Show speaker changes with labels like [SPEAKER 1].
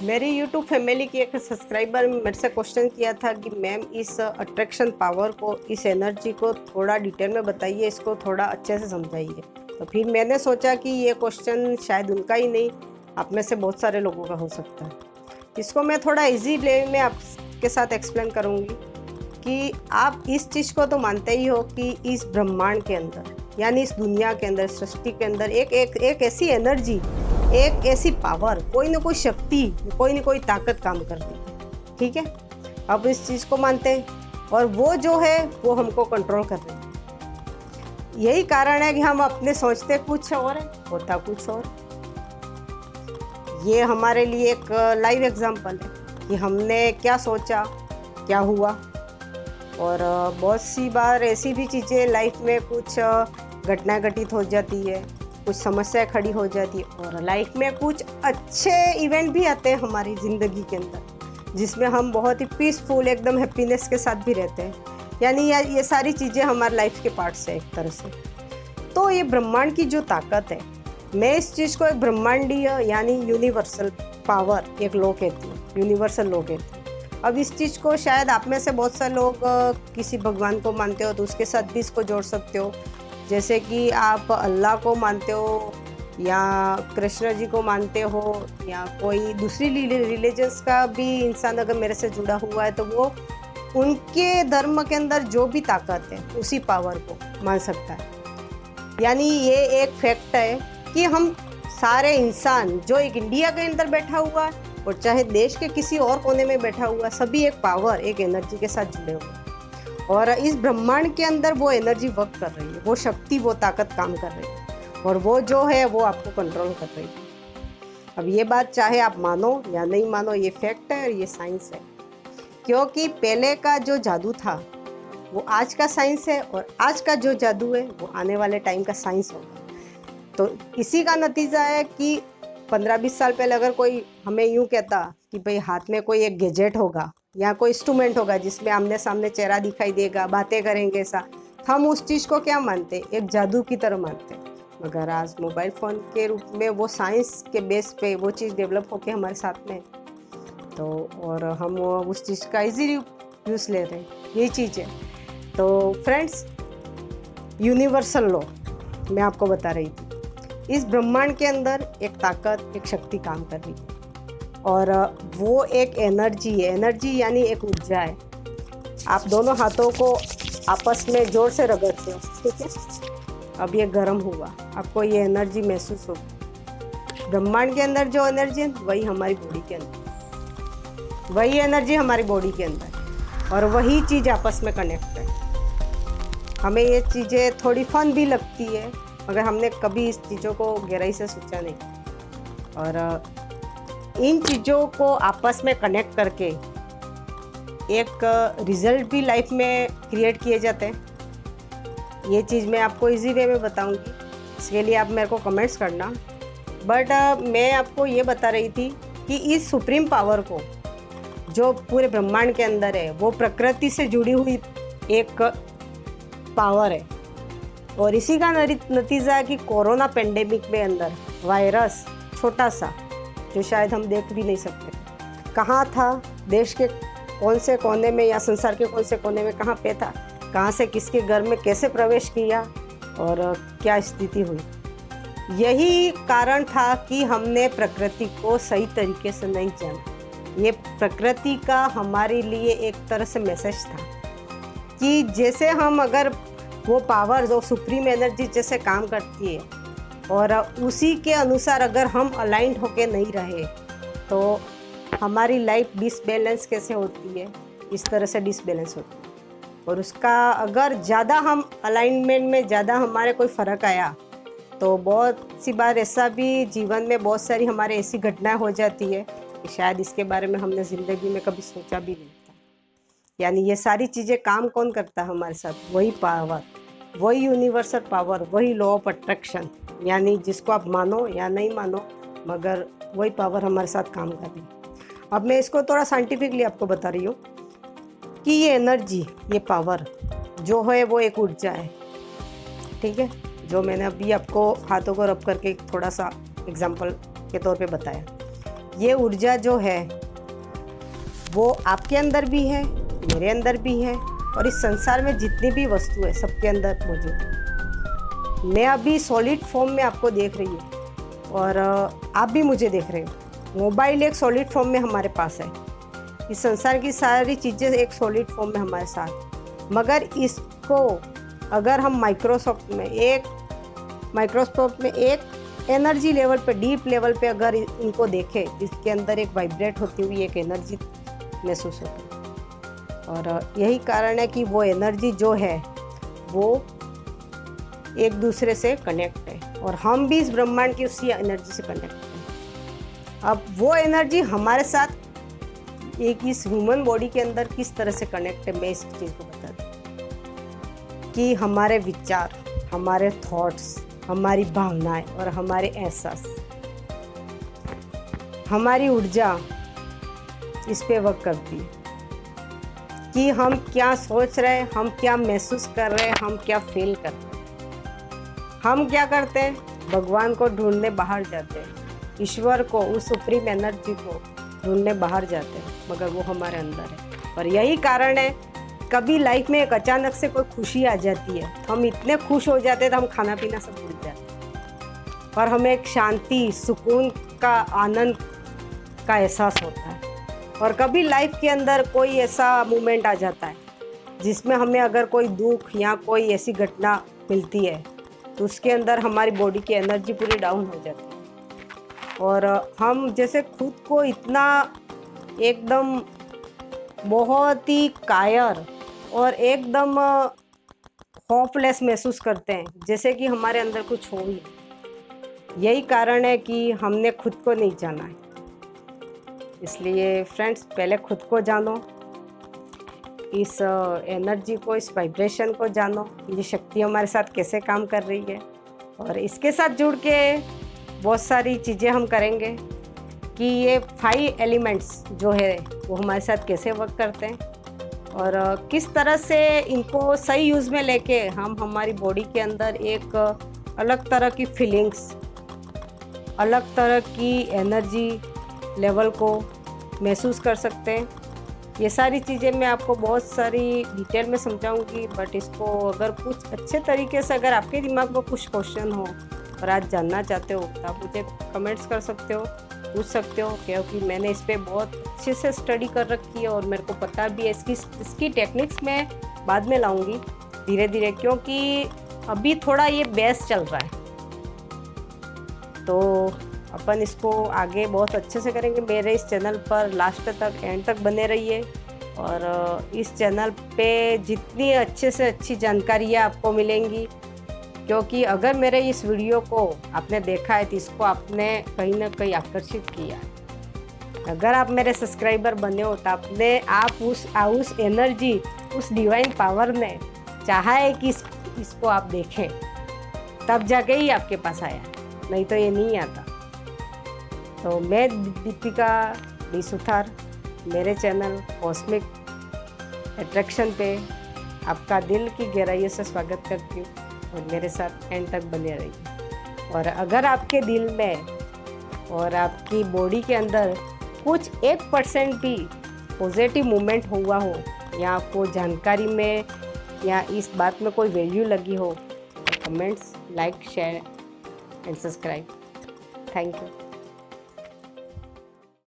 [SPEAKER 1] मेरी YouTube family की एक सब्सक्राइबर मेरे से क्वेश्चन किया था कि मैम इस अट्रैक्शन पावर को, इस एनर्जी को थोड़ा डिटेल में बताइए, इसको थोड़ा अच्छे से समझाइए। तो फिर मैंने सोचा कि ये क्वेश्चन शायद उनका ही नहीं, आप में से बहुत सारे लोगों का हो सकता है। इसको मैं थोड़ा इजी वे में आपके साथ एक्सप्लेन करूँगी कि आप इस चीज़ को तो मानते ही हो कि इस ब्रह्मांड के अंदर, यानी इस दुनिया के अंदर, सृष्टि के अंदर एक ऐसी एनर्जी, एक ऐसी पावर, कोई ना कोई शक्ति, कोई ना कोई ताकत काम कर रही है। ठीक है, अब इस चीज़ को मानते हैं और वो जो है वो हमको कंट्रोल कर रही है। यही कारण है कि हम अपने सोचते कुछ और है, होता कुछ और। ये हमारे लिए एक लाइव एग्जांपल है कि हमने क्या सोचा, क्या हुआ। और बहुत सी बार ऐसी भी चीज़ें लाइफ में कुछ घटनाएं घटित हो जाती है, कुछ समस्याएं खड़ी हो जाती है और लाइफ में कुछ अच्छे इवेंट भी आते हैं हमारी ज़िंदगी के अंदर, जिसमें हम बहुत ही पीसफुल, एकदम हैप्पीनेस के साथ भी रहते हैं। यानी ये सारी चीज़ें हमारे लाइफ के पार्ट्स है एक तरह से। तो ये ब्रह्मांड की जो ताकत है, मैं इस चीज़ को एक ब्रह्मांडीय यानी यूनिवर्सल पावर एक लॉ कहती हूँ, यूनिवर्सल लॉ कहती हूँ। अब इस चीज़ को शायद आप में से बहुत सारे लोग किसी भगवान को मानते हो तो उसके साथ भी इसको जोड़ सकते हो। जैसे कि आप अल्लाह को मानते हो या कृष्ण जी को मानते हो या कोई दूसरी रिलीजन्स का भी इंसान अगर मेरे से जुड़ा हुआ है तो वो उनके धर्म के अंदर जो भी ताकत है उसी पावर को मान सकता है। यानी ये एक फैक्ट है कि हम सारे इंसान जो एक इंडिया के अंदर बैठा हुआ है और चाहे देश के किसी और कोने में बैठा हुआ है, सभी एक पावर, एक एनर्जी के साथ जुड़े हुए हैं और इस ब्रह्मांड के अंदर वो एनर्जी वर्क कर रही है, वो शक्ति, वो ताकत काम कर रही है और वो जो है वो आपको कंट्रोल कर रही है। अब ये बात चाहे आप मानो या नहीं मानो, ये फैक्ट है और ये साइंस है। क्योंकि पहले का जो जादू था वो आज का साइंस है और आज का जो जादू है वो आने वाले टाइम का साइंस होगा। तो इसी का नतीजा है कि 15-20 साल पहले अगर कोई हमें यूँ कहता कि भाई हाथ में कोई एक गैजेट होगा या कोई इंस्ट्रूमेंट होगा जिसमें आमने सामने चेहरा दिखाई देगा, बातें करेंगे, ऐसा, हम उस चीज़ को क्या मानते, एक जादू की तरह मानते। मगर आज मोबाइल फ़ोन के रूप में वो साइंस के बेस पे वो चीज़ डेवलप होके हमारे साथ में, तो और हम उस चीज़ का इजीली यूज़ ले रहे हैं, यही चीज़ है। तो फ्रेंड्स, यूनिवर्सल लॉ मैं आपको बता रही थी, इस ब्रह्मांड के अंदर एक ताकत, एक शक्ति काम कर रही है और वो एक एनर्जी है। एनर्जी यानी एक ऊर्जा है। आप दोनों हाथों को आपस में जोर से रगड़ते हो, ठीक है, अब ये गर्म हुआ, आपको ये एनर्जी महसूस होगी। ब्रह्मांड के अंदर जो एनर्जी है वही हमारी बॉडी के अंदर, वही एनर्जी हमारी बॉडी के अंदर और वही चीज़ आपस में कनेक्ट है। हमें ये चीज़ें थोड़ी फन भी लगती है मगर हमने कभी इस चीज़ों को गहराई से सोचा नहीं और इन चीज़ों को आपस में कनेक्ट करके एक रिजल्ट भी लाइफ में क्रिएट किए जाते हैं। ये चीज़ मैं आपको इजी वे में बताऊंगी, इसके लिए आप मेरे को कमेंट्स करना। बट मैं आपको ये बता रही थी कि इस सुप्रीम पावर को जो पूरे ब्रह्मांड के अंदर है वो प्रकृति से जुड़ी हुई एक पावर है और इसी का नतीजा है कि कोरोना पेंडेमिक में अंदर वायरस छोटा सा जो शायद हम देख भी नहीं सकते, कहाँ था, देश के कौन से कोने में या संसार के कौन से कोने में कहाँ पे था, कहाँ से किसके घर में कैसे प्रवेश किया और क्या स्थिति हुई। यही कारण था कि हमने प्रकृति को सही तरीके से नहीं जाना। ये प्रकृति का हमारे लिए एक तरह से मैसेज था कि जैसे हम अगर वो पावर जो सुप्रीम एनर्जी जैसे काम करती है और उसी के अनुसार अगर हम अलाइंड होके नहीं रहे तो हमारी लाइफ डिसबैलेंस कैसे होती है, इस तरह से डिसबैलेंस होती है और उसका अगर ज़्यादा हम अलाइनमेंट में ज़्यादा हमारे कोई फ़र्क आया तो बहुत सी बार ऐसा भी जीवन में बहुत सारी हमारे ऐसी घटनाएं हो जाती है कि शायद इसके बारे में हमने ज़िंदगी में कभी सोचा भी नहीं था। यानी ये सारी चीज़ें काम कौन करता है हमारे साथ, वही पावर, वही यूनिवर्सल पावर, वही लॉ ऑफ अट्रैक्शन, यानी जिसको आप मानो या नहीं मानो मगर वही पावर हमारे साथ काम कर रही है। अब मैं इसको थोड़ा साइंटिफिकली आपको बता रही हूँ कि ये एनर्जी, ये पावर जो है वो एक ऊर्जा है, ठीक है, जो मैंने अभी आपको हाथों को रब करके थोड़ा सा एग्जाम्पल के तौर पे बताया। ये ऊर्जा जो है वो आपके अंदर भी है, मेरे अंदर भी है, और इस संसार में जितनी भी वस्तु है सबके अंदर मौजूद है। मैं अभी सॉलिड फॉर्म में आपको देख रही हूँ और आप भी मुझे देख रहे हो। मोबाइल एक सॉलिड फॉर्म में हमारे पास है, इस संसार की सारी चीज़ें एक सॉलिड फॉर्म में हमारे साथ, मगर इसको अगर हम माइक्रोस्कोप में एक एनर्जी लेवल पे, डीप लेवल पे अगर इनको देखें, इसके अंदर एक वाइब्रेट होती हुई एक एनर्जी महसूस होती है। और यही कारण है कि वो एनर्जी जो है वो एक दूसरे से कनेक्ट है और हम भी इस ब्रह्मांड की उसी एनर्जी से कनेक्ट हैं। अब वो एनर्जी हमारे साथ एक इस ह्यूमन बॉडी के अंदर किस तरह से कनेक्ट है, मैं इस चीज़ को बता दूँ कि हमारे विचार, हमारे थॉट्स, हमारी भावनाएं और हमारे एहसास, हमारी ऊर्जा इस पे वर्क करती है कि हम क्या सोच रहे हैं, हम क्या महसूस कर रहे हैं, हम क्या फील कर रहे हैं। हम क्या करते हैं, भगवान को ढूंढने बाहर जाते हैं, ईश्वर को, उस सुप्रीम एनर्जी को ढूंढने बाहर जाते हैं, मगर वो हमारे अंदर है। और यही कारण है कभी लाइफ में एक अचानक से कोई खुशी आ जाती है तो हम इतने खुश हो जाते हैं तो हम खाना पीना सब भूल जाते हैं और हमें एक शांति, सुकून का, आनंद का एहसास होता है। और कभी लाइफ के अंदर कोई ऐसा मोमेंट आ जाता है जिसमें हमें अगर कोई दुख या कोई ऐसी घटना मिलती है तो उसके अंदर हमारी बॉडी की एनर्जी पूरी डाउन हो जाती है और हम जैसे खुद को इतना एकदम बहुत ही कायर और एकदम होपलेस महसूस करते हैं, जैसे कि हमारे अंदर कुछ हो ही। यही कारण है कि हमने खुद को नहीं जाना है। इसलिए फ्रेंड्स, पहले खुद को जानो, इस एनर्जी को, इस वाइब्रेशन को जानो, ये शक्ति हमारे साथ कैसे काम कर रही है। और इसके साथ जुड़ के बहुत सारी चीज़ें हम करेंगे कि ये 5 एलिमेंट्स जो है वो हमारे साथ कैसे वर्क करते हैं और किस तरह से इनको सही यूज़ में लेके हम हमारी बॉडी के अंदर एक अलग तरह की फीलिंग्स, अलग तरह की एनर्जी लेवल को महसूस कर सकते हैं। ये सारी चीज़ें मैं आपको बहुत सारी डिटेल में समझाऊंगी, बट इसको अगर कुछ अच्छे तरीके से, अगर आपके दिमाग में कुछ क्वेश्चन हो और आज जानना चाहते हो तो आप मुझे कमेंट्स कर सकते हो, पूछ सकते हो, क्योंकि मैंने इस पर बहुत अच्छे से स्टडी कर रखी है और मेरे को पता भी है। इसकी टेक्निक्स मैं बाद में लाऊंगी धीरे धीरे, क्योंकि अभी थोड़ा ये बेस चल रहा है तो अपन इसको आगे बहुत अच्छे से करेंगे। मेरे इस चैनल पर लास्ट तक, एंड तक बने रहिए और इस चैनल पे जितनी अच्छे से अच्छी जानकारियाँ आपको मिलेंगी, क्योंकि अगर मेरे इस वीडियो को आपने देखा है तो इसको आपने कहीं ना कहीं आकर्षित किया। अगर आप मेरे सब्सक्राइबर बने हो तो आप उस एनर्जी, उस डिवाइन पावर ने चाहा है कि इसको आप देखें, तब जाके ही आपके पास आया, नहीं तो ये नहीं आता। तो मैं दीपिका डी सुथार, मेरे चैनल कॉस्मिक अट्रैक्शन पे आपका दिल की गहराइयों से स्वागत करती हूँ और मेरे साथ एंड तक बने रहिए। और अगर आपके दिल में और आपकी बॉडी के अंदर कुछ 1% भी पॉजिटिव मूवमेंट हुआ हो या आपको जानकारी में या इस बात में कोई वैल्यू लगी हो तो comments, like, share and subscribe. Thank you.